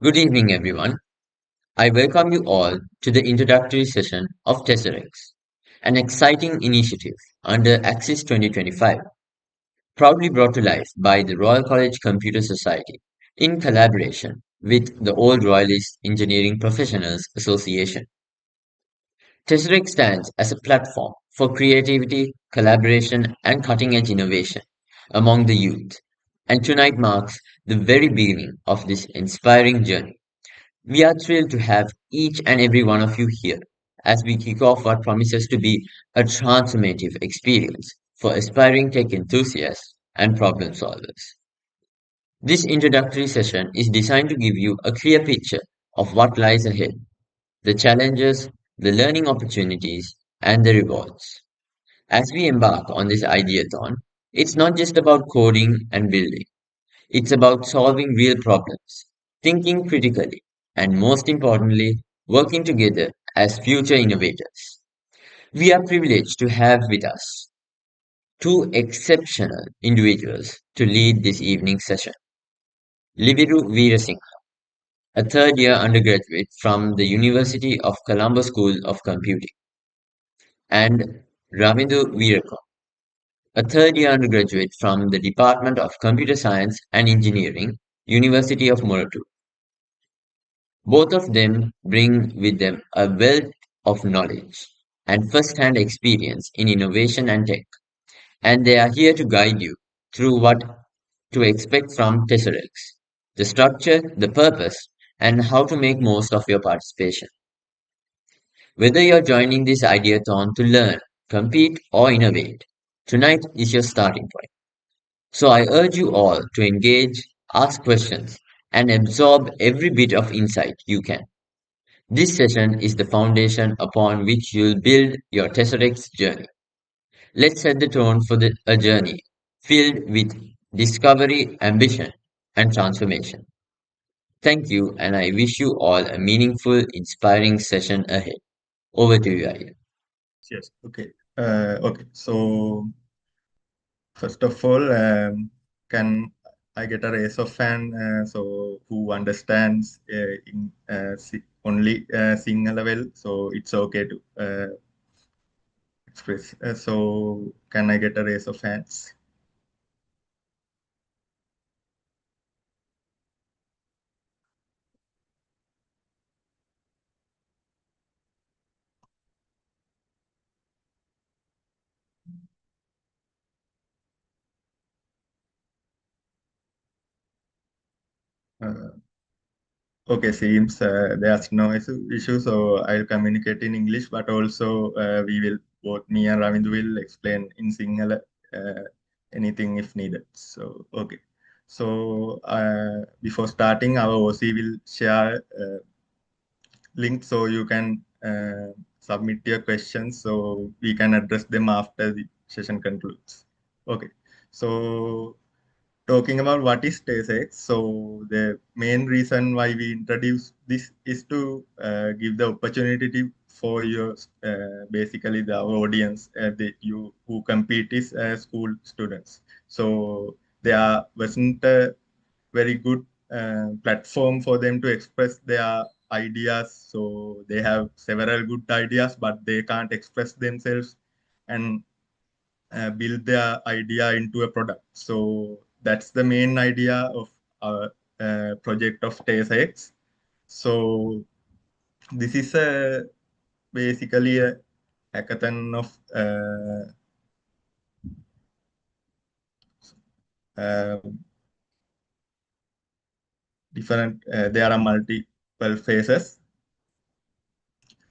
Good evening, everyone. I welcome you all to the introductory session of TesserX, an exciting initiative under Axis 2025, proudly brought to life by the Royal College Computer Society in collaboration with the Old Royalist Engineering Professionals Association. TesserX stands as a platform for creativity, collaboration, and cutting edge innovation among the youth, and tonight marks the very beginning of this inspiring journey. We are thrilled to have each and every one of you here as we kick off what promises to be a transformative experience for aspiring tech enthusiasts and problem solvers. This introductory session is designed to give you a clear picture of what lies ahead, the challenges, the learning opportunities, and the rewards. As we embark on this ideathon, it's not just about coding and building. It's about solving real problems, thinking critically, and most importantly, working together as future innovators. We are privileged to have with us two exceptional individuals to lead this evening's session. Liviru Veerasinghe, a third year undergraduate from the University of Colombo School of Computing, and Ravindu Veerakon, a third year undergraduate from the Department of Computer Science and Engineering, University of Moratu. Both of them bring with them a wealth of knowledge and first-hand experience in innovation and tech, and they are here to guide you through what to expect from TesserX, the structure, the purpose, and how to make most of your participation. Whether you're joining this ideathon to learn, compete, or innovate, tonight is your starting point. So I urge you all to engage, ask questions, and absorb every bit of insight you can. This session is the foundation upon which you'll build your TesserX journey. Let's set the tone for a journey filled with discovery, ambition, and transformation. Thank you, and I wish you all a meaningful, inspiring session ahead. Over to you, Arya. Yes. Okay. Okay. So first of all, can I get a raise of hand? So who understands in only Sinhala well? So it's okay to express. So can I get a raise of hands? Uh, Okay, seems there's no issue, so I'll communicate in English, but also we will, both me and Ravindu will explain in Sinhala anything if needed. So, okay. So, before starting, our OC will share link so you can submit your questions so we can address them after the session concludes. Okay. So, talking about what is TesserX, so the main reason why we introduce this is to give the opportunity for your basically the audience, you who compete is school students. So there wasn't a very good platform for them to express their ideas. So they have several good ideas, but they can't express themselves and build their idea into a product. So that's the main idea of our project of TesserX. So this is basically a hackathon of uh, different, there are multiple phases.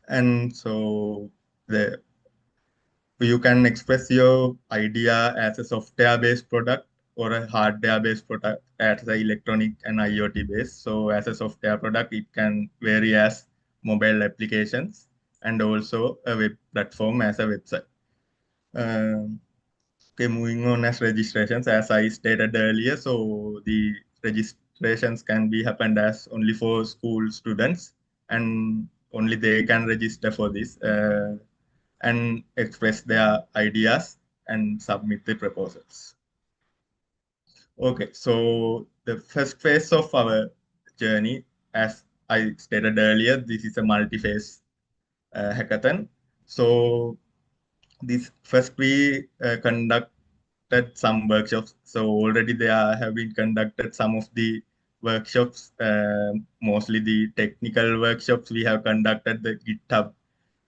And so the you can express your idea as a software-based product or a hardware-based product as a electronic and IoT-based. So as a software product, it can vary as mobile applications and also a web platform as a website. Okay, moving on as registrations, as I stated earlier, so the registrations can be happened as only for school students and only they can register for this. And express their ideas and submit the proposals. Okay, so the first phase of our journey as I stated earlier, this is a multi-phase hackathon. So this first we conducted some workshops. So already there have been conducted some of the workshops, mostly the technical workshops. We have conducted the GitHub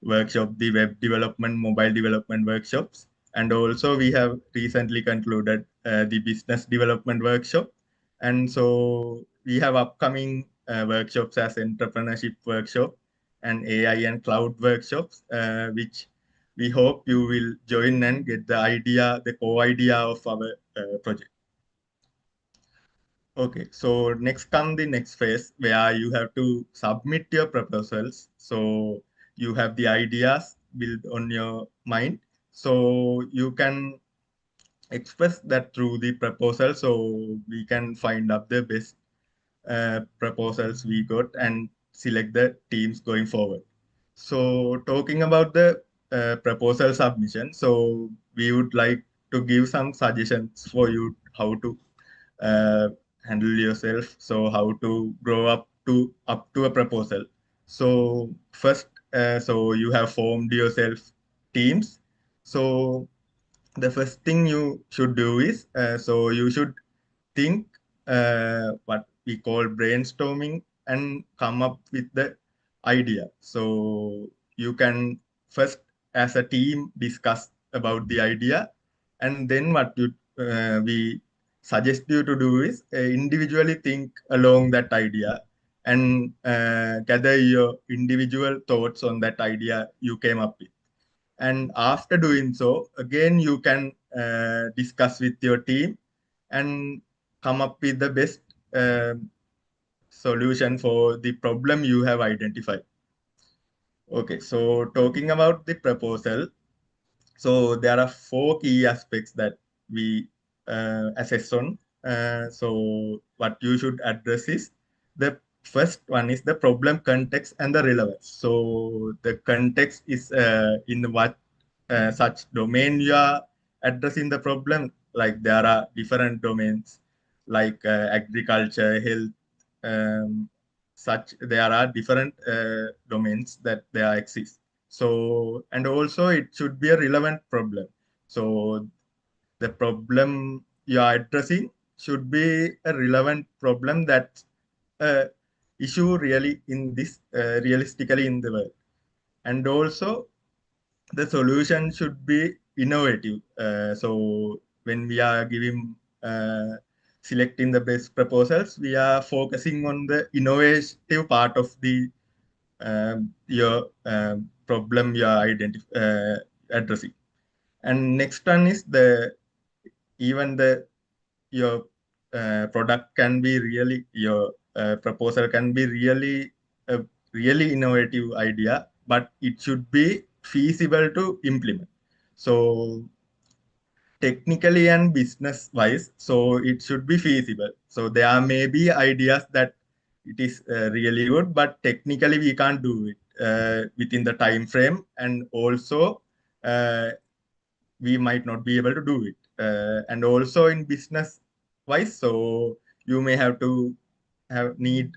workshop, the web development, mobile development workshops. And also we have recently concluded the business development workshop. And so we have upcoming workshops as entrepreneurship workshop and AI and cloud workshops, which we hope you will join and get the idea, the core idea of our project. Okay, so next come the next phase where you have to submit your proposals. So you have the ideas built on your mind. So you can express that through the proposal. So we can find up the best proposals we got and select the teams going forward. So talking about the proposal submission, so we would like to give some suggestions for you how to uh, handle yourself. So how to grow up to a proposal. So first, so you have formed yourself teams. So the first thing you should do is so you should think what we call brainstorming and come up with the idea. So you can first, as a team, discuss about the idea, and then we suggest you to do is individually think along that idea and gather your individual thoughts on that idea you came up with. And after doing so, again, you can discuss with your team and come up with the best uh, solution for the problem you have identified. Okay, so talking about the proposal, so there are four key aspects that we assess on. So what you should address is the first one is the problem context and the relevance. So the context is in what such domain you are addressing the problem. Like there are different domains like agriculture, health, such there are different domains that there exist. So, and also it should be a relevant problem. So the problem you are addressing should be a relevant problem that uh, issue really in this realistically in the world. And also the solution should be innovative. So when we are giving selecting the best proposals, we are focusing on the innovative part of the your problem you are addressing. And next one is the even the your product can be really your proposal can be really a really innovative idea, but it should be feasible to implement. So technically and business wise, so it should be feasible. So there may be ideas that it is really good, but technically we can't do it within the time frame, and also uh, we might not be able to do it. And also in business wise, so you may have to have need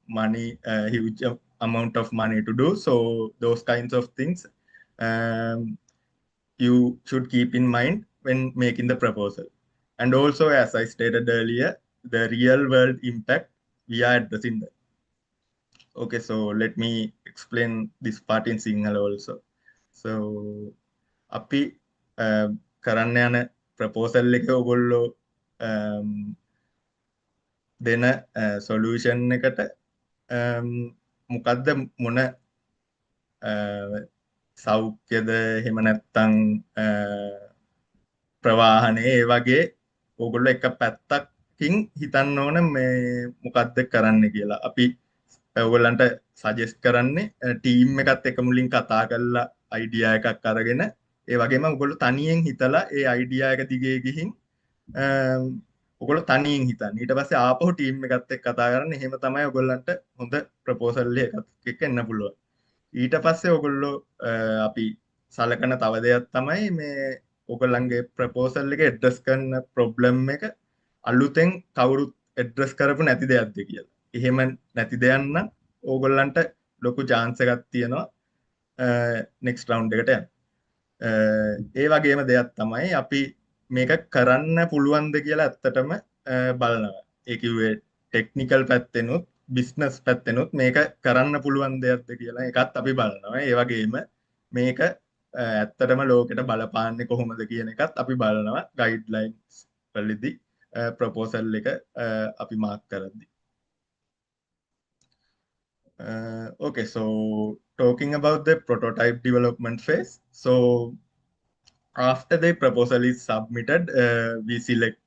money, huge amount of money to do. So those kinds of things um, you should keep in mind when making the proposal. And also, as I stated earlier, the real world impact we are addressing that. Okay, so let me explain this part in Sinhala also. So අපි කරන්න යන proposal එක ඔගොල්ලෝ දෙන solution එකට මොකද්ද මොන සෞඛ්‍යද එහෙම නැත්නම් ප්‍රවාහනේ ඒ වගේ ඕගොල්ලෝ එක පැත්තකින් හිතන්න ඕන මේ මොකද්ද කරන්න කියලා. අපි ඔයගොල්ලන්ට සජෙස්ට් කරන්නේ ටීම් එකත් එක්ක මුලින් කතා කරලා අයිඩියා එකක් අරගෙන ඒ වගේම ඔයගොල්ලෝ තනියෙන් හිතලා ඒ අයිඩියා එක දිගේ ගිහින් ඔයගොල්ලෝ තනියෙන් හිතන්න. ඊට පස්සේ ආපහු ටීම් එකත් එක්ක කතා කරන්න. එහෙම තමයි ඔයගොල්ලන්ට හොඳ ප්‍රොපෝසල් එකක් එක්ක එන්න පුළුවන්. ඊට පස්සේ ඔයගොල්ලෝ අපි සලකන තව දෙයක් තමයි මේ ඔයගොල්ලන්ගේ ප්‍රොපෝසල් එක ඇඩ්‍රස් කරන ප්‍රොබ්ලම් එක අලුතෙන් කවුරුත් ඇඩ්‍රස් කරපු නැති දෙයක්ද කියලා. එහෙම නැති දෙයක් නම් ඕගොල්ලන්ට ලොකු chance එකක් තියෙනවා next round එකට යන්න. ඒ වගේම දෙයක් තමයි අපි මේක කරන්න පුළුවන්ද කියලා ඇත්තටම බලනවා. ඒ කිව්වේ ටෙක්නිකල් පැත්තෙනුත් බිස්නස් පැත්තෙනුත් මේක කරන්න පුළුවන් දෙයක්ද කියලා එකත් අපි බලනවා. ඒ වගේම මේක ඇත්තටම ලෝකෙට බලපාන්නේ කොහොමද කියන එකත් අපි බලනවා ගයිඩ්ලයින්ස් වලදී ප්‍රොපෝසල් එක අපි මාක් කරද්දී. Okay, so talking about the prototype development phase. So after the proposal is submitted, we select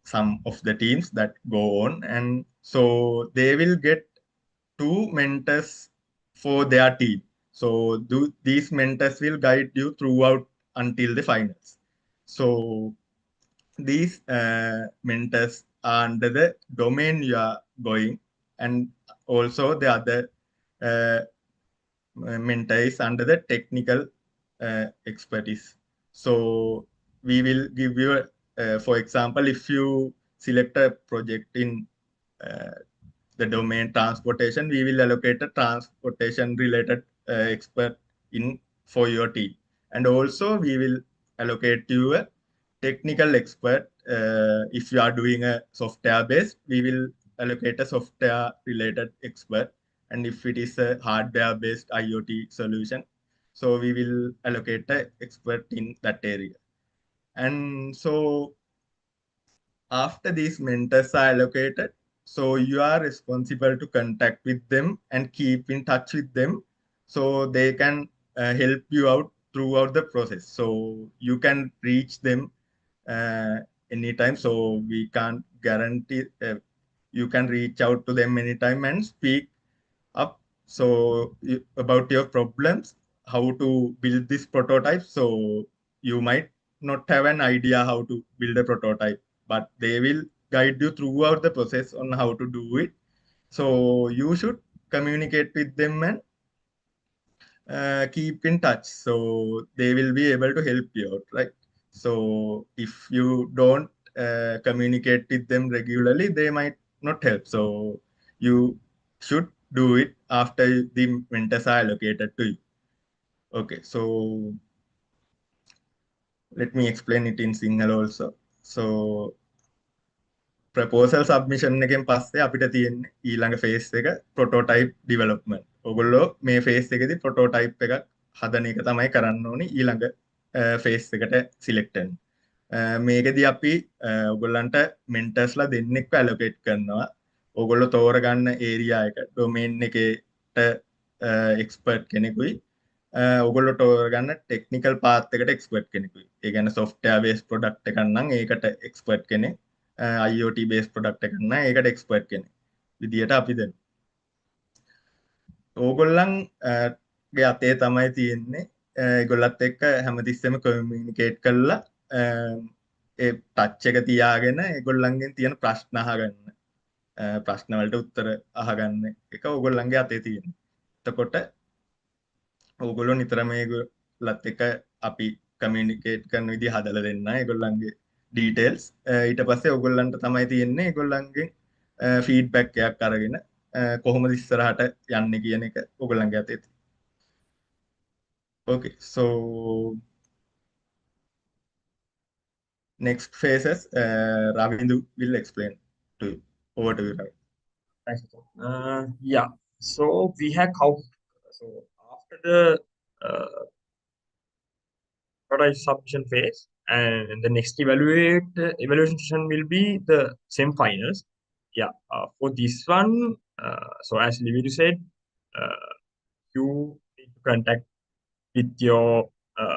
some of the teams that go on, and so they will get two mentors for their team. So these mentors will guide you throughout until the finals. So these mentors are under the domain you are going, and also the other uh, mentor is under the technical expertise. So we will give you, for example, if you select a project in uh, the domain transportation, we will allocate a transportation related expert in for your team. And also we will allocate you a technical expert. If you are doing a software based, we will allocate a software related expert. And if it is a hardware based IoT solution, so we will allocate an expert in that area. And so after these mentors are allocated, so you are responsible to contact with them and keep in touch with them so they can help you out throughout the process. So you can reach them anytime. So we can't guarantee you can reach out to them anytime and speak up about your problems, how to build this prototype. So you might not have an idea how to build a prototype, but they will guide you throughout the process on how to do it. So you should communicate with them and keep in touch. So they will be able to help you out, right? So if you don't communicate with them regularly, they might not help. So you should do it after the mentors are allocated to you. Okay, so let me explain it in Sinhala also. So proposal submission එකෙන් පස්සේ අපිට තියෙන්නේ ඊළඟ face එක prototype development. ඔයගොල්ලෝ මේ face එකේදී prototype එකක් හදන එක තමයි කරන්න ඕනි ඊළඟ ෆේස් එකට සිලෙක්ට් වෙන්න. මේකෙදී අපි ඔයගොල්ලන්ට මෙන්ටර්ස්ලා දෙන්නෙක්ව ඇලොකේට් කරනවා. ඔයගොල්ලෝ තෝරගන්න ඒරියා එක ඩොමේන් එකේට එක්ස්පර්ට් කෙනෙකුයි ඔයගොල්ලෝ තෝරගන්න ටෙක්නිකල් පාත් එකට එක්ස්පර්ට් කෙනෙකුයි. ඒ කියන්නේ software based product එකක් නම් ඒකට එක්ස්පර්ට් කෙනෙක් IoT based product එකක් නම් ඒකට එක්ස්පර්ට් කෙනෙක් විදියට අපි දෙන්න. ඕගොල්ලන්ගේ අතේ තමයි තියෙන්නේ ඒගොල්ලත් එක්ක හැමතිස්සෙම කමියුනිකේට් කරලා ඒ ටච් එක තියාගෙන ඒගොල්ලන්ගෙන් තියෙන ප්‍රශ්න අහගන්න. ප්‍රශ්න වලට උත්තර අහගන්න එක ඕගොල්ලන්ගේ අතේ තියෙනවා. එතකොට ඕගොල්ලෝ නිතරම ඒගොල්ලත් එක්ක අපි කමියුනිකේට් කරන විදිහ හදලා දෙන්න ඒගොල්ලන්ගේ ඩීටේල්ස් ඊට පස්සේ ඔයගොල්ලන්ට තමයි තියෙන්නේ ඒගොල්ලන්ගෙන් ෆීඩ්බැක් එකක් අරගෙන කොහොමද ඉස්සරහට යන්නේ කියන එක ඔයගොල්ලන්ගේ අතේ තියෙනවා. Okay, so next phases Ravindu will explain to you. Over to you, Ravindu. Thanks. Yeah. So we have how. So after the product submission phase, and the next evaluation session will be the semi-finals. Yeah. For this one, so as Lividu said, you need to contact with your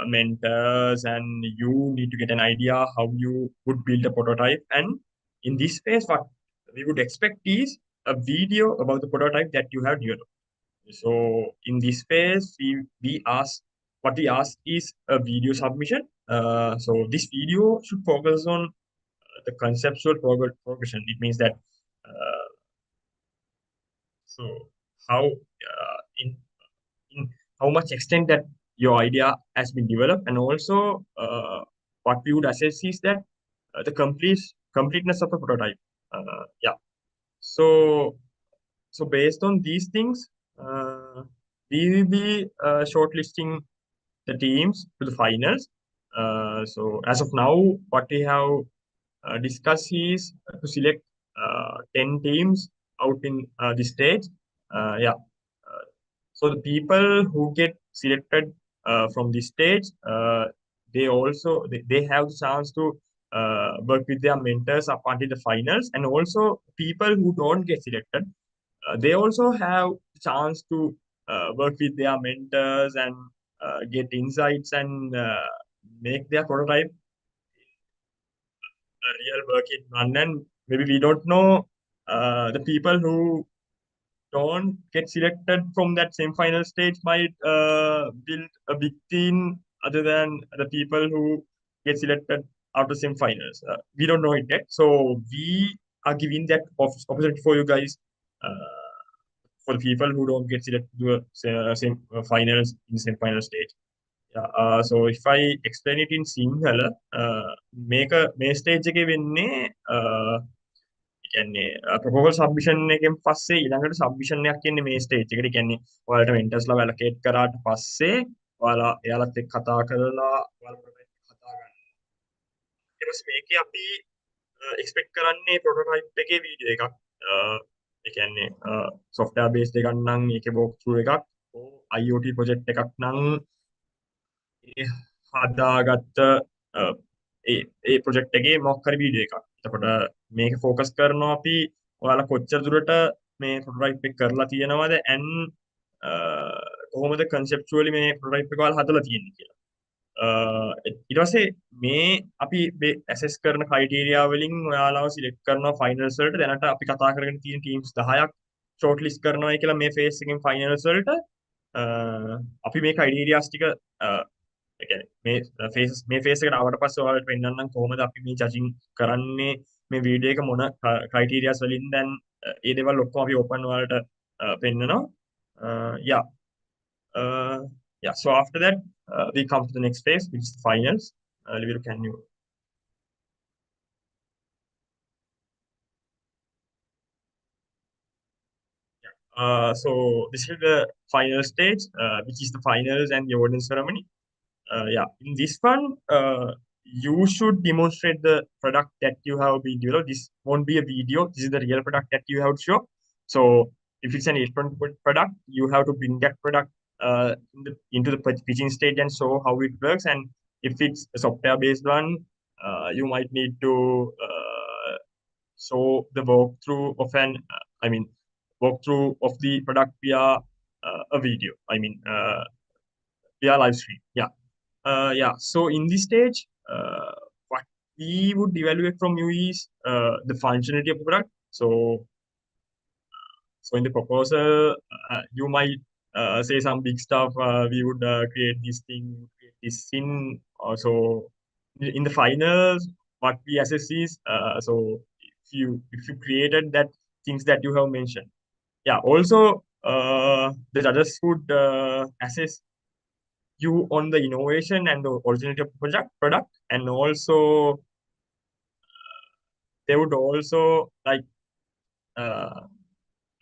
mentors, and you need to get an idea how you would build a prototype. And in this phase, what we would expect is a video about the prototype that you have developed. So in this phase, we ask is a video submission. So this video should focus on the conceptual progression. It means that so how in how much extent that your idea has been developed, and also what we would assess is that the completeness of the prototype. Yeah. So So based on these things, we will be shortlisting the teams to the finals. So as of now, what we have discussed is to select 10 teams out in this stage. Yeah. So the people who get selected from this stage, they have the chance to work with their mentors up until the finals, and also people who don't get selected, they also have chance to work with their mentors and get insights and make their prototype a real working one. And maybe we don't know the people who don't get selected from that semi-final stage might build a big team other than the people who get selected after semi-finals. We don't know it yet, so we are giving that opportunity for you guys. For the people who don't get selected to same finals in semi-final stage. Yeah, so if I explain it in Sinhala, මේ stage එකේ වෙන්නේ කියන්නේ proposal submission එකෙන් පස්සේ ඊළඟට submission එකක් එන්නේ මේ ස්ටේජ් එකට. කියන්නේ ඔයාලට මෙන්ටර්ස්ලා වැලකේට් කරාට පස්සේ ඔයාලා එයාලත් එක්ක කතා කරලා ඔයාලා කතා ගන්න. ඊට පස්සේ මේකේ අපි එක්ස්පෙක්ට් කරන්නේ ප්‍රොටෝටයිප් එකේ වීඩියෝ එකක්. ඒ කියන්නේ software based එකක් නම් ඒකේ walk through එකක්, IoT project එකක් නම් හදාගත්ත ඒ ප්‍රොජෙක්ට් එකේ මොකක් හරි වීඩියෝ එකක්. එතකොට මේක ફોකස් කරනවා අපි ඔයාලා කොච්චර දුරට මේ ප්‍රොටෝටයිප් එක කරලා තියෙනවද and කොහොමද conceptually මේ ප්‍රොටෝටයිප් එක ඔයාලා හදලා තියෙන්නේ කියලා. ඊට පස්සේ මේ අපි ඇසෙස් කරන ක්‍රයිටීරියා වලින් ඔයාලව සිලෙක්ට් කරනවා ෆයිනල්ස් වලට. දැනට අපි කතා කරගෙන තියෙන ටීම්ස් 10ක් ෂෝට් ලිස්ට් කරනවායි කියලා මේ ෆේස් එකෙන් ෆයිනල්ස් වලට. අපි මේ ක්‍රයිටීරියාස් ටික මේ ෆේස් එකට ආවට පස්සේ ඔයාලට පෙන්නන්නම් කොහොමද අපි මේ ජජින් කරන්නේ මේ වීඩියෝ එක මොන ක්‍රයිටීරියාස් වලින්. දැන් ඒ දේවල් ඔක්කොම අපි ඕපන් ඔයාලට පෙන්නනවා. Yeah, so after that we come to the next phase, which is the finals. Liviru, can you so this is the final stage, which is the finals and the awarding ceremony. Yeah, in this one, you should demonstrate the product that you have been developed. This won't be a video. This is the real product that you have to show. So if it's an electronic product, you have to bring that product into the pitching stage and show how it works. And if it's a software-based one, you might need to show the walkthrough of walkthrough of the product via a video. Via live stream. Yeah. Yeah, so in this stage, what we would evaluate from you is the functionality of the product. So in the proposal, you might say some big stuff. We would create this thing, create this scene. So in the finals, what we assess is so if you created that things that you have mentioned. Yeah. Also, the judges would assess you on the innovation and the originality of the product, and also they would also like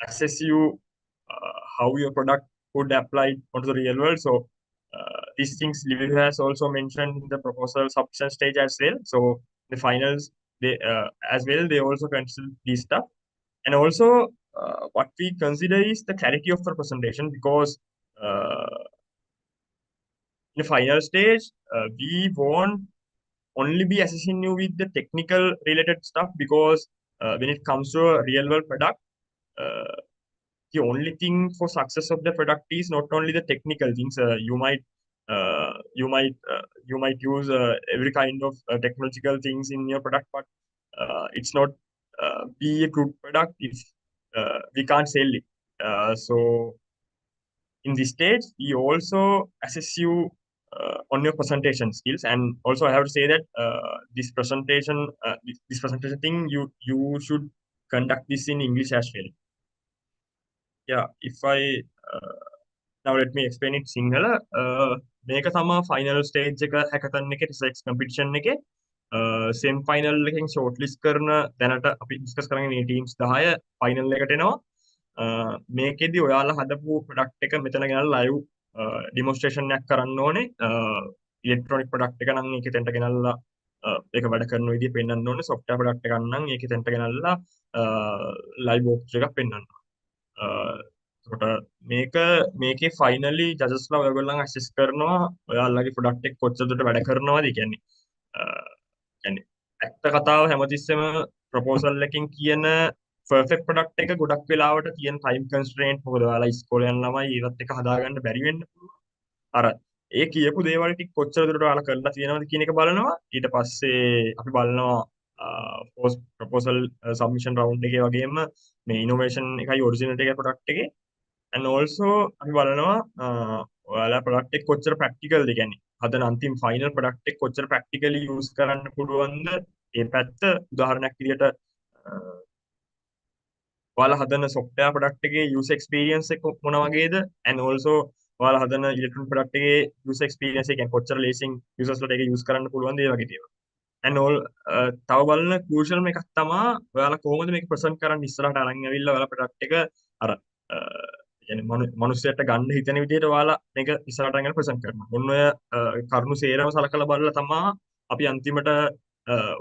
assess you how your product would apply onto the real world. So these things Liviru has also mentioned in the proposal submission stage as well. So the finals, they as well, they also consider this stuff. And also what we consider is the clarity of the presentation, because in the final stage, we won't only be assessing you with the technical related stuff, because when it comes to a real world product, the only thing for success of the product is not only the technical things. You might use every kind of technological things in your product, but it's not be a good product if we can't sell it. So in this stage, we also assess you on your presentation skills. And also I have to say that this presentation thing, you should conduct this in English as well. Yeah, if I now let me explain it Sinhala. මේක තමයි final stage එක hackathon එකේ TesserX competition එකේ semi final එකෙන් shortlist කරන දැනට අපි discuss කරගෙන ඉන්නේ teams 10 final එකට එනවා. මේකෙදි ඔයාලා හදපු ප්‍රොඩක්ට් එක මෙතන ගෙනල්ලා ලයිව් ඩෙමොන්ස්ට්‍රේෂන් එකක් කරන්න ඕනේ. ඉලෙක්ට්‍රොනික ප්‍රොඩක්ට් එක නම් ඒක එතනට ගෙනල්ලා ඒක වැඩ කරන විදිහ පෙන්වන්න ඕනේ. සොෆ්ට්වෙයාර් ප්‍රොඩක්ට් එකක් නම් ඒක එතනට ගෙනල්ලා ලයිව් වෝක් එකක් පෙන්වන්න ඕනේ. එතකොට මේකේ ෆයිනලි ජජස්ලා ඔයගොල්ලන් ඇසස් කරනවා ඔයාලගේ ප්‍රොඩක්ට් එක කොච්චර දුරට වැඩ කරනවද කියන්නේ. කියන්නේ ඇත්ත කතාව හැමතිස්සෙම ප්‍රොපෝසල් එකකින් කියන පර්ෆෙක්ට් ප්‍රොඩක්ට් එක ගොඩක් වෙලාවට තියෙන ටයිම් කන්ස්ට්‍රේන්ට් මොකද ඔයාලා ඉස්කෝලේ යන ළමයි ඒවත් එක හදාගන්න බැරි වෙන්න පුළුවන්. අර ඒ කියපු දේවල් ටික කොච්චර දුරට ඔයාලා කරලා තියෙනවද කියන එක බලනවා. ඊට පස්සේ අපි බලනවා ප්‍රොපෝසල් සබ්මිෂන් රවුන්ඩ් එකේ වගේම මේ ඉනෝවේෂන් එකයි ඔරිජිනල් එකේ ප්‍රොඩක්ට් එකේ and also අපි බලනවා ඔයාලා ප්‍රොඩක්ට් එක කොච්චර ප්‍රැක්ටිකල්ද කියන්නේ හදන අන්තිම ෆයිනල් ප්‍රොඩක්ට් එක කොච්චර ප්‍රැක්ටිකලි යූස් කරන්න පුළුවන්ද ඒ පැත්ත උදාහරණයක් විදිහට ඔයාලා හදන සොෆ්ට්වෙයාර් ප්‍රොඩක්ට් එකේ යූසර් එක්ස්පීරියන්ස් එක මොන වගේද and also ඔයාලා හදන ඉලෙක්ට්‍රොනික ප්‍රොඩක්ට් එකේ යූසර් එක්ස්පීරියන්ස් එක කියන්නේ කොච්චර ලේසියෙන් යූසර්ස්ලාට ඒක යූස් කරන්න පුළුවන්ද ඒ වගේ දේවල් and all තව බලන ක්‍රූෂල් එකක් තමයි ඔයාලා කොහොමද මේක ප්‍රසන්ට් කරන්න ඉස්සරහට අරන් ඇවිල්ලා ඔයාලා ප්‍රොඩක්ට් එක අර කියන්නේ මනුස්සයට ගන්න හිතෙන විදිහට ඔයාලා මේක ඉස්සරහට අරගෙන ප්‍රසන්ට් කරනවා. ඔන්න ඔය කරුණු සේරම සලකලා බලලා තමයි අපි අන්තිමට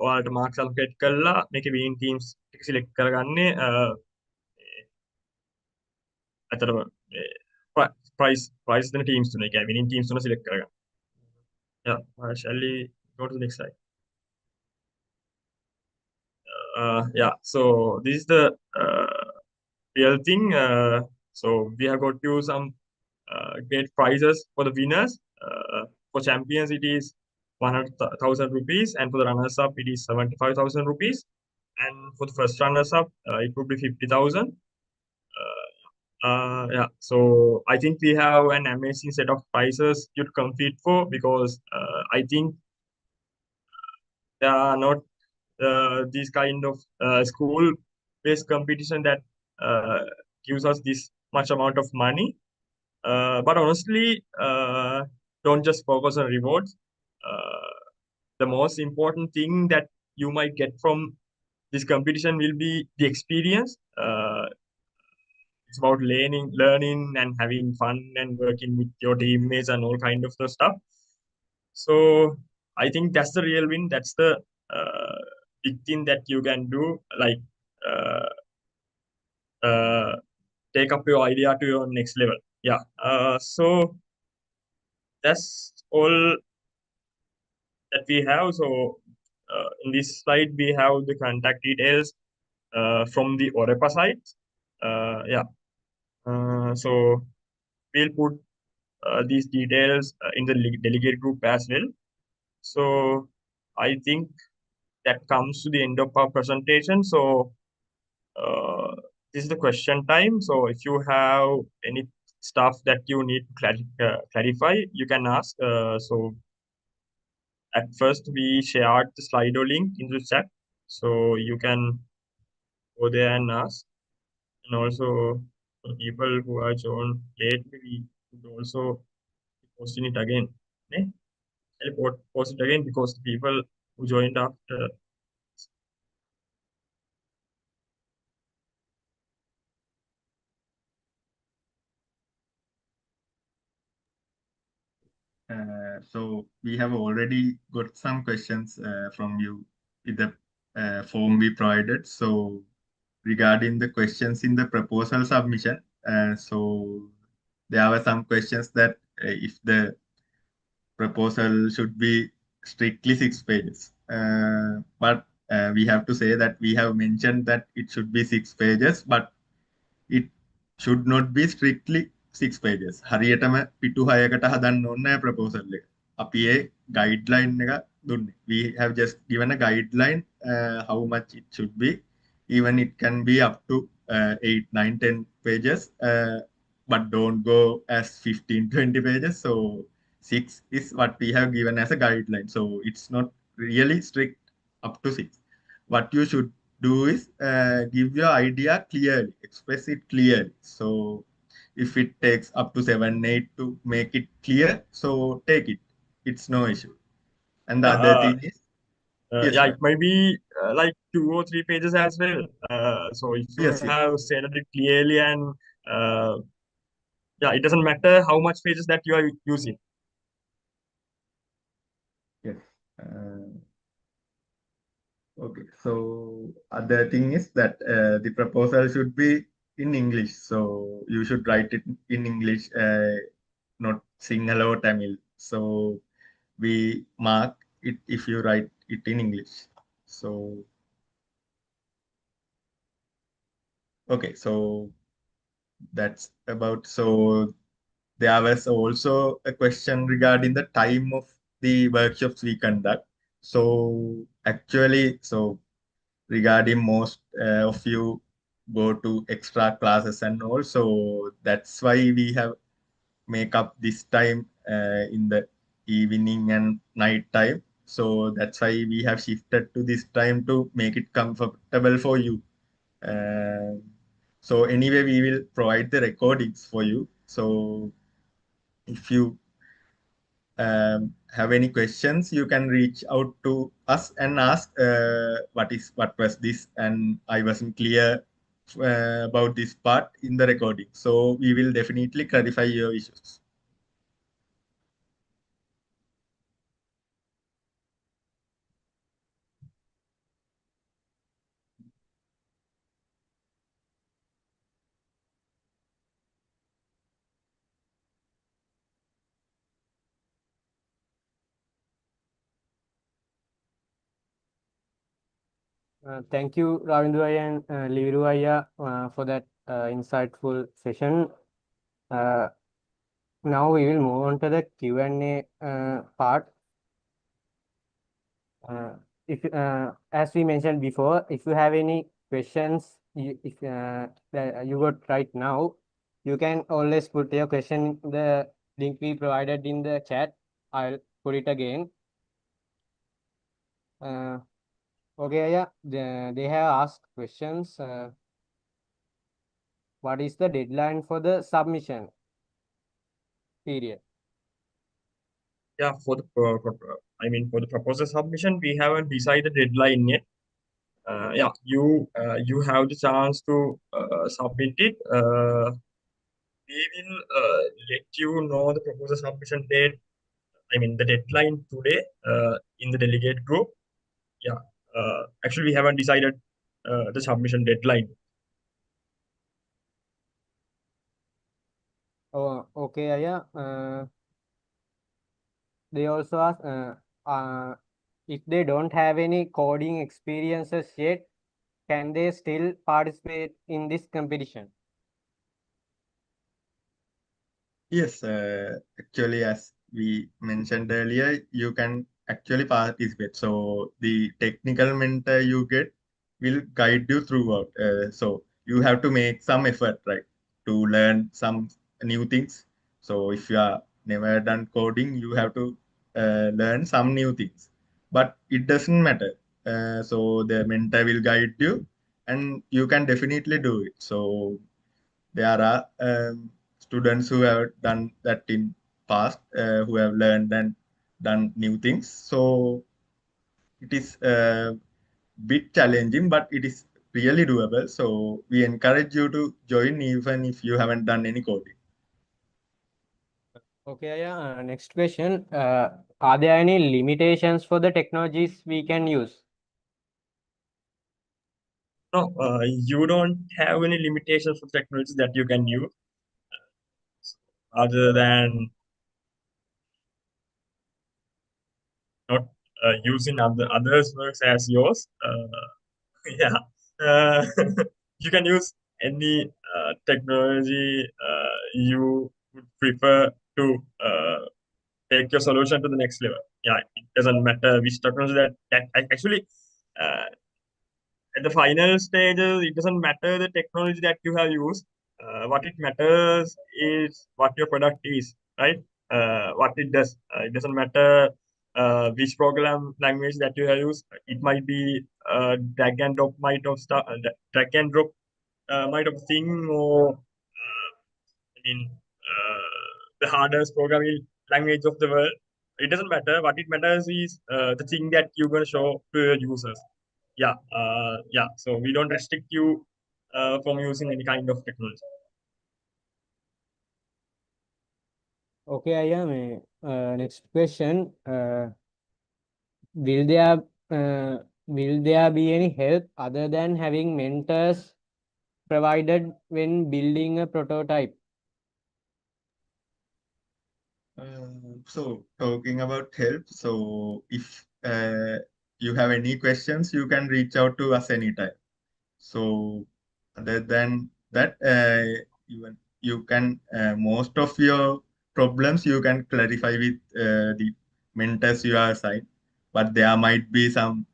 ඔයාලට මාක්ස් ඇලොකේට් කරලා මේකේ විනින් ටීම්ස් ටික සිලෙක්ට් කරගන්නේ අතරම ප්‍රයිස් දෙන ටීම්ස් තුන. ඒ කියන්නේ විනින් ටීම්ස් තුන සිලෙක්ට් කරගන්න. Yeah, shall we go to the next slide? Yeah, so this is the real thing. So we have got you some great prizes for the winners. For champions, it is 100,000 rupees, and for the runners up, it is 75,000 rupees. And for the first runners up, it would be 50,000. Yeah, so I think we have an amazing set of prizes you compete for because I think there are not these kind of school-based competition that gives us this much amount of money. But honestly, don't just focus on rewards. The most important thing that you might get from this competition will be the experience. It's about learning and having fun and working with your teammates and all kind of the stuff. So I think that's the real win. That's the big thing that you can do. Like take up your idea to your next level. Yeah. So that's all that we have. So in this slide, we have the contact details from the OREPA site. Yeah. So we'll put these details in the delegate group as well. So I think that comes to the end of our presentation. So this is the question time. So if you have any stuff that you need to clarify, you can ask. So at first we shared the Slido link in the chat, so you can go there and ask. And also for people who are joined late, we could also posting it again. I'll post it again because the people who joined after. So we have already got some questions from you with the form we provided. So regarding the questions in the proposal submission, so there were some questions that if the proposal should be strictly 6 pages. But we have to say that we have mentioned that it should be 6 pages, but it should not be strictly 6 pages. හරියටම පිටු 6කට හදන්න ඕනේ නැහැ proposal එක. අපි ඒ guideline එක දුන්නේ. We have just given a guideline how much it should be. Even it can be up to 8, 9, 10 pages, but don't go as 15, 20 pages. So 6 is what we have given as a guideline. So it's not really strict up to 6. What you should do is give your idea clearly, express it clearly. So if it takes up to 7, 8 to make it clear, so take it. It's no issue. And the other thing is, Yes, Yeah, right. it might be like 2 or 3 pages as well. So if you Yes, yes, have stated it clearly and uh, yeah, it doesn't matter how much pages that you are using. yes. Okay, so other thing is that the proposal should be in English. So you should write it in English, not Sinhala or Tamil. So we mark it if you write it in English. So, okay, so that's about. So there was also a question regarding the time of the workshops we conduct. So actually, so regarding most of you go to extra classes and also that's why we have make up this time in the evening and night time, so that's why we have shifted to this time to make it comfortable for you. uh, so anyway, we will provide the recordings for you, so if you have any questions, you can reach out to us and ask what was this, and I wasn't clear about this part in the recording. So we will definitely clarify your issues. Thank you, Ravindu and Liviru for that insightful session. Uh, Now we will move on to the Q&A part. If as we mentioned before, if you have any questions, if that you got right now, you can always put your question in the link we provided in the chat. I'll put it again. Uh, okay, yeah, they have asked questions. What is the deadline for the submission period? Yeah, for the for the proposal submission, we haven't decided deadline yet. Yeah, you have the chance to submit it. We will let you know the proposal submission date. The deadline today in the delegate group. Yeah, actually, we haven't decided the submission deadline. Oh, okay, yeah. They also ask if they don't have any coding experiences yet, can they still participate in this competition? Yes, actually, as we mentioned earlier, you can actually participate. So the technical mentor you get will guide you throughout. So you have to make some effort, right, to learn some new things. So if you are never done coding, you have to learn some new things. But it doesn't matter. So the mentor will guide you, and you can definitely do it. So there are students who have done that in past, who have learned and done new things. So it is a bit challenging, but it is really doable. So we encourage you to join even if you haven't done any coding. Okay, yeah. Next question. Are there any limitations for the technologies we can use? No, you don't have any limitations for technologies that you can use other than not using others' works as yours. Yeah, uh, you can use any technology you would prefer to take your solution to the next level. Yeah, it doesn't matter which technology actually. Uh, at the final stages, it doesn't matter the technology that you have used. What it matters is what your product is, right? What it does. It doesn't matter which program language that you have used. It might be drag and drop might of stuff, drag and drop might of thing, or I mean, the hardest programming language of the world. it doesn't matter. What it matters is the thing that you're going to show to your users. Yeah. So we don't restrict you from using any kind of technology. Okay, I am. Next question. Will there will there be any help other than having mentors provided when building a prototype? So talking about help, so if you have any questions, you can reach out to us anytime. So other than that, even you can most of your problems you can clarify with the mentors you are assigned, but there might be some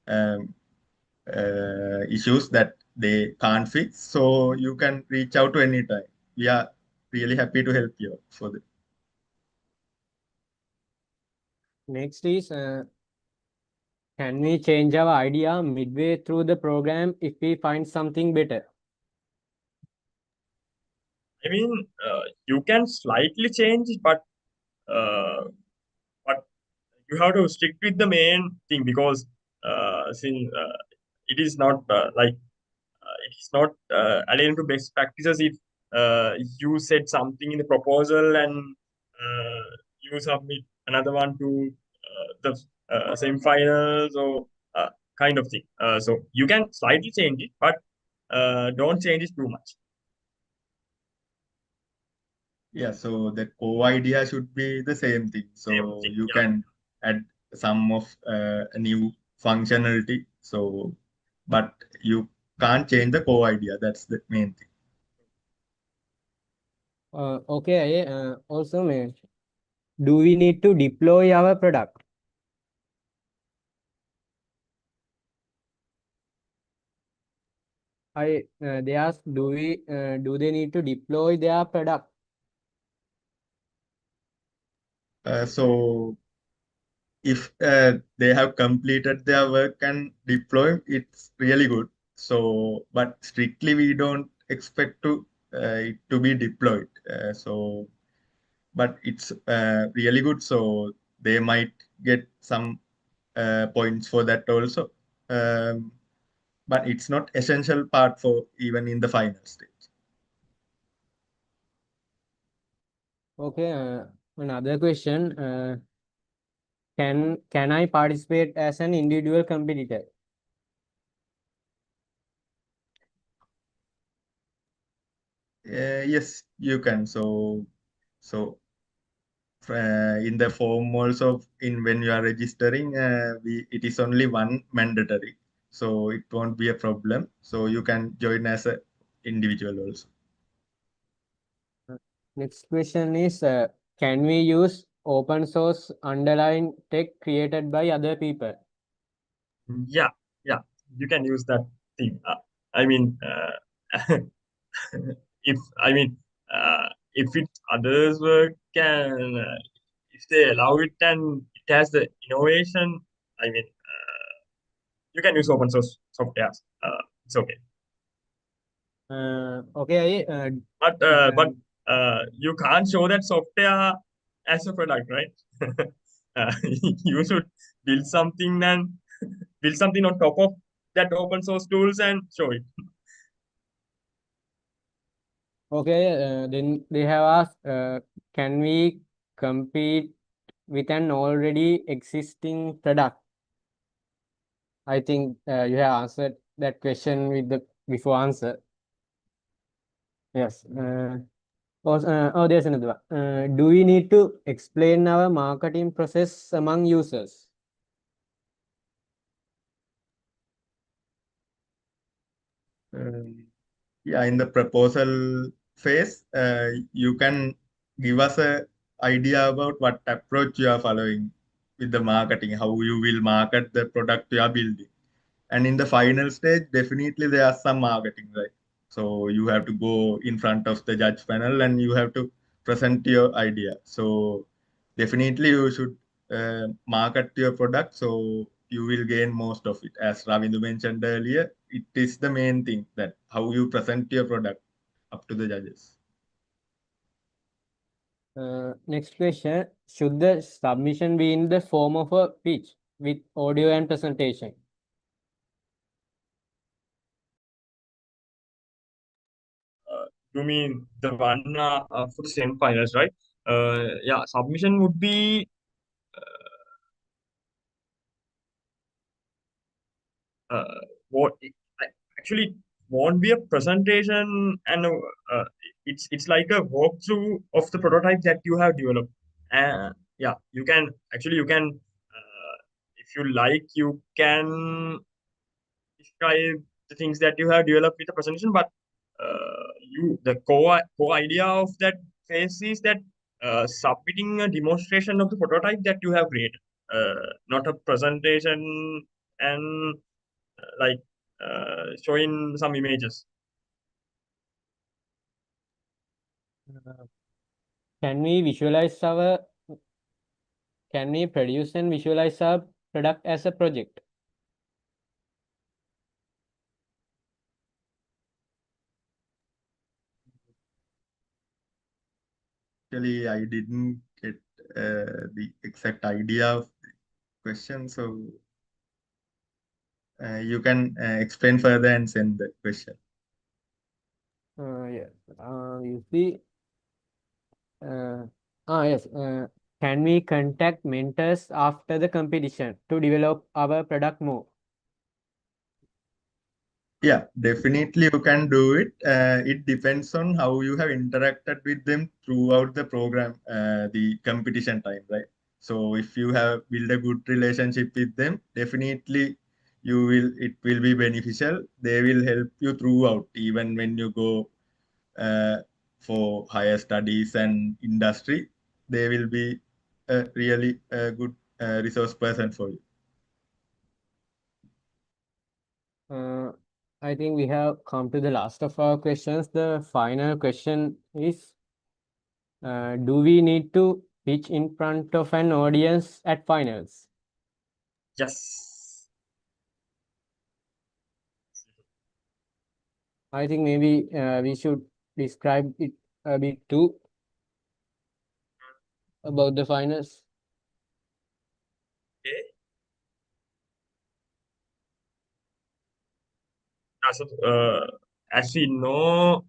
um, issues that they can't fix. So you can reach out to anytime. We are really happy to help you for that. Next is can we change our idea midway through the program if we find something better? I mean, you can slightly change, uh, but you have to stick with the main thing because since it is not it is not aligned to best practices if you said something in the proposal and you submit another one to the semi-finals or kind of thing. So you can slightly change it, but don't change it too much. Yeah, so the core idea should be the same thing. Same So thing. you Yeah. can add some of a new functionality. So, but you can't change the core idea. That's the main thing. Okay, also, do we need to deploy our product? They ask, do they need to deploy their product? So if they have completed their work and deploy, it's really good. So, but strictly we don't expect it to be deployed. But it's really good. So they might get some points for that also. Um, but it's not essential part for even in the final stage. Okay, another question. Can I participate as an individual competitor? Yes, you can. So in the form also in when you are registering, it is only one mandatory. So it won't be a problem. So you can join as a individual also. Next question is, can we use open source underlying tech created by other people? Yeah, yeah, you can use that thing. I mean, if I mean, if it others work can if they allow it and it has the innovation, I mean, you can use open source software. It's okay, Okay, but you can't show that software as a product, right? You should build something and build something on top of that open source tools and show it. okay. Then they have asked, can we compete with an already existing product? I think you have answered that question with the before answer. Yes. There's another one. Do we need to explain our marketing process among users? Um, yeah, in the proposal phase, you can give us a idea about what approach you are following with the marketing, how you will market the product you are building. And in the final stage, definitely there are some marketing, right? So you have to go in front of the judge panel and you have to present your idea. So definitely you should market your product so you will gain most of it. As Ravindu mentioned earlier, it is the main thing that how you present your product up to the judges. Next question. Should the submission be in the form of a pitch with audio and presentation? You mean the one for the semi-finals, right? Yeah, submission would be what actually won't be a presentation, and it's like a walkthrough of the prototype that you have developed. Yeah, you can if you like, you can describe the things that you have developed with the presentation, but the core idea of that phase is that submitting a demonstration of the prototype that you have created, not a presentation and like showing some images. Uh, Can we visualize our can we produce and visualize our product as a project? Actually, I didn't get the exact idea of the question, so you can explain further and send the question. Yes. You see. Yes. Can we contact mentors after the competition to develop our product more? Yeah, definitely you can do it. It depends on how you have interacted with them throughout the program, the competition time, right? So if you have built a good relationship with them, definitely it will be beneficial. They will help you throughout, even when you go uh, for higher studies and industry. They will be a really good resource person for you. Uh, I think we have come to the last of our questions. The final question is, do we need to pitch in front of an audience at finals? Yes. I think maybe we should describe it a bit too about the finals. Okay. So, as we know,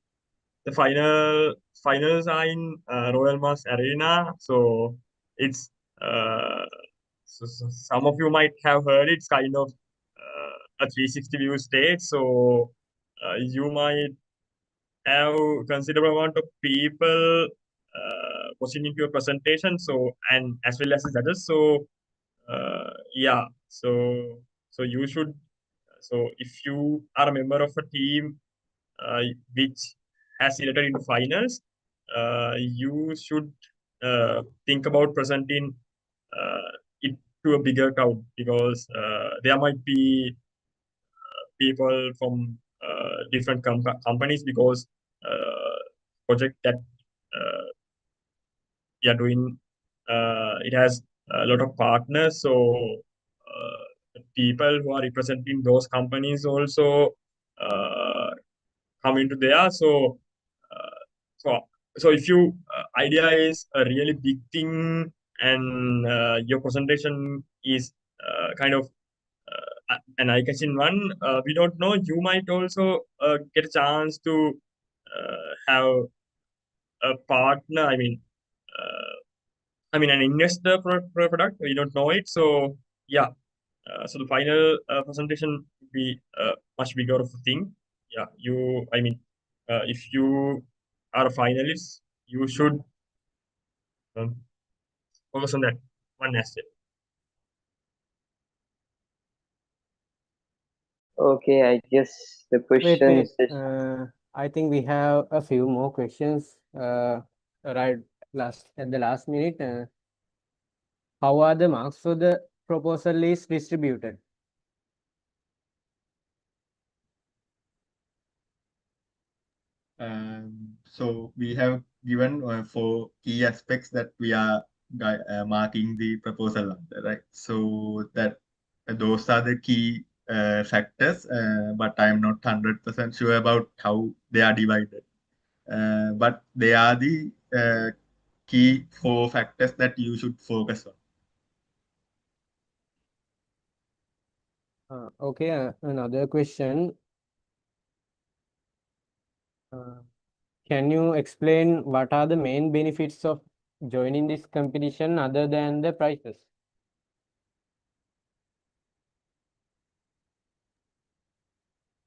the finals are in Royal Mass Arena, so it's some of you might have heard it's kind of a 360 view stage. So you might have considerable amount of people watching into your presentation. So and as well as the judges. So yeah, so you should. So if you are a member of a team which has selected into finals, you should think about presenting it to a bigger crowd, because there might be people from different companies, because project that we are doing, it has a lot of partners. So people who are representing those companies also come into there. Uh, so so if you idea is a really big thing, and your presentation is kind of an eye-catching one, we don't know, you might also get a chance to have a partner. I mean an investor for a product. We don't know it. So yeah, so the final presentation would be much bigger of a thing. Yeah, if you are a finalist, you should um, focus on that one aspect. Okay, I guess the Wait, questions wait. I think we have a few more questions. Right, at the last minute. How are the marks for the proposal is distributed? So we have given four key aspects that we are marking the proposal under, right? So that those are the key factors, but I'm not 100% sure about how they are divided. But they are the key 4 factors that you should focus on. Okay, another question. Uh, can you explain what are the main benefits of joining this competition other than the prizes?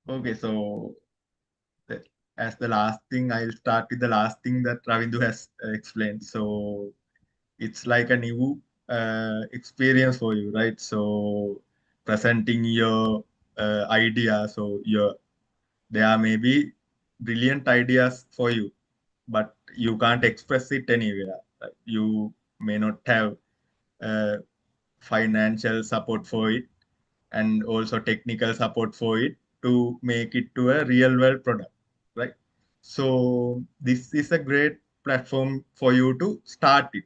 Okay, so as the last thing, I'll start with the last thing that Ravindu has explained. So it's like a new experience for you, right? So presenting your idea, so there may be brilliant ideas for you, but you can't express it anywhere. You may not have uh, financial support for it and also technical support for it to make it to a real world product, right? So this is a great platform for you to start it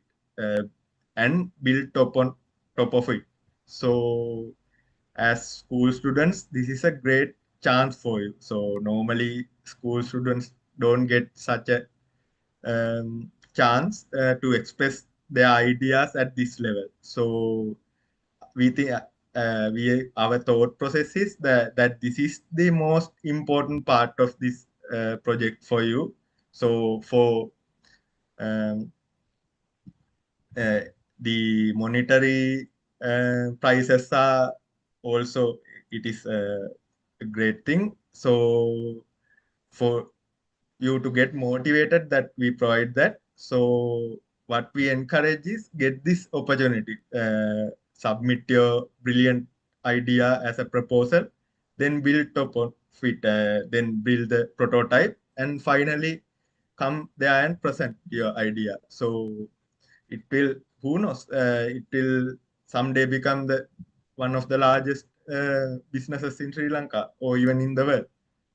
and build top of it. So as school students, this is a great chance for you. So normally school students don't get such a chance to express their ideas at this level. So we think we our thought process is that this is the most important part of this project for you. So for um, uh, the monetary prices are also it is a great thing. So for you to get motivated that we provide that. So what we encourage is get this opportunity, submit your brilliant idea as a proposal, then build top of it, then build the prototype, and finally come there and present your idea. So it will, who knows, it will someday become the one of the largest businesses in Sri Lanka or even in the world.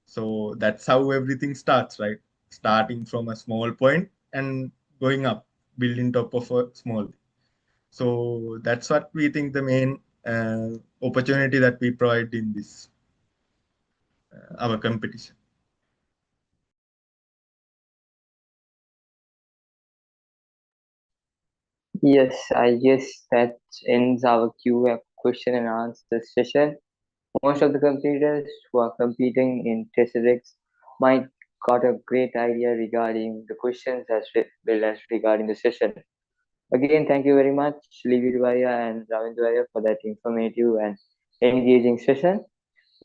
So that's how everything starts, right? Starting from a small point and going up, building top of a small. So that's what we think the main opportunity that we provide in this our competition. Yes, I guess that ends our Q&A question and answer session. Most of the competitors who are competing in TesserX might got a great idea regarding the questions as well as regarding the session. Again, thank you very much, Lividvaya and Ravindvaya, for that informative and engaging session.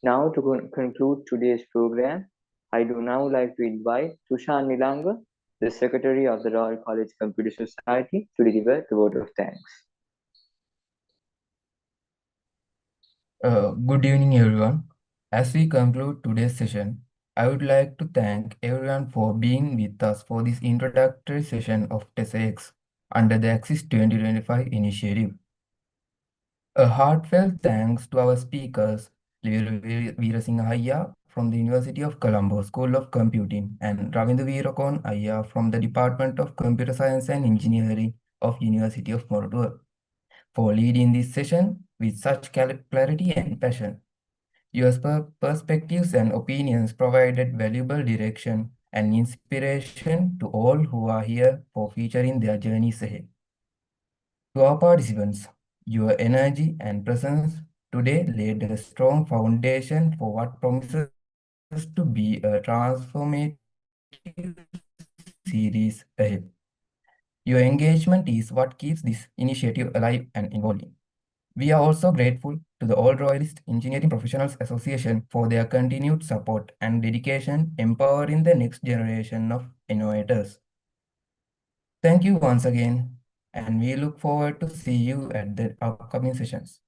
Now, to conclude today's program, I do now like to invite Tushan Nilanga, the Secretary of the Royal College Computer Society, to deliver the vote of thanks. Good evening, everyone. As we conclude today's session, I would like to thank everyone for being with us for this introductory session of TesserX under the Axis 2025 initiative. A heartfelt thanks to our speakers, Veerasinghe Ayya from the University of Colombo School of Computing and Ravindu Veerakon Ayya from the Department of Computer Science and Engineering of University of Moratuwa for leading this session with such clarity and passion. Your perspectives and opinions provided valuable direction and inspiration to all who are here for featuring their journeys ahead. To our participants, your energy and presence today laid a strong foundation for what promises to be a transformative series ahead. Your engagement is what keeps this initiative alive and evolving. We are also grateful to the All Royalist Engineering Professionals Association for their continued support and dedication empowering the next generation of innovators. Thank you once again, and we look forward to see you at the upcoming sessions.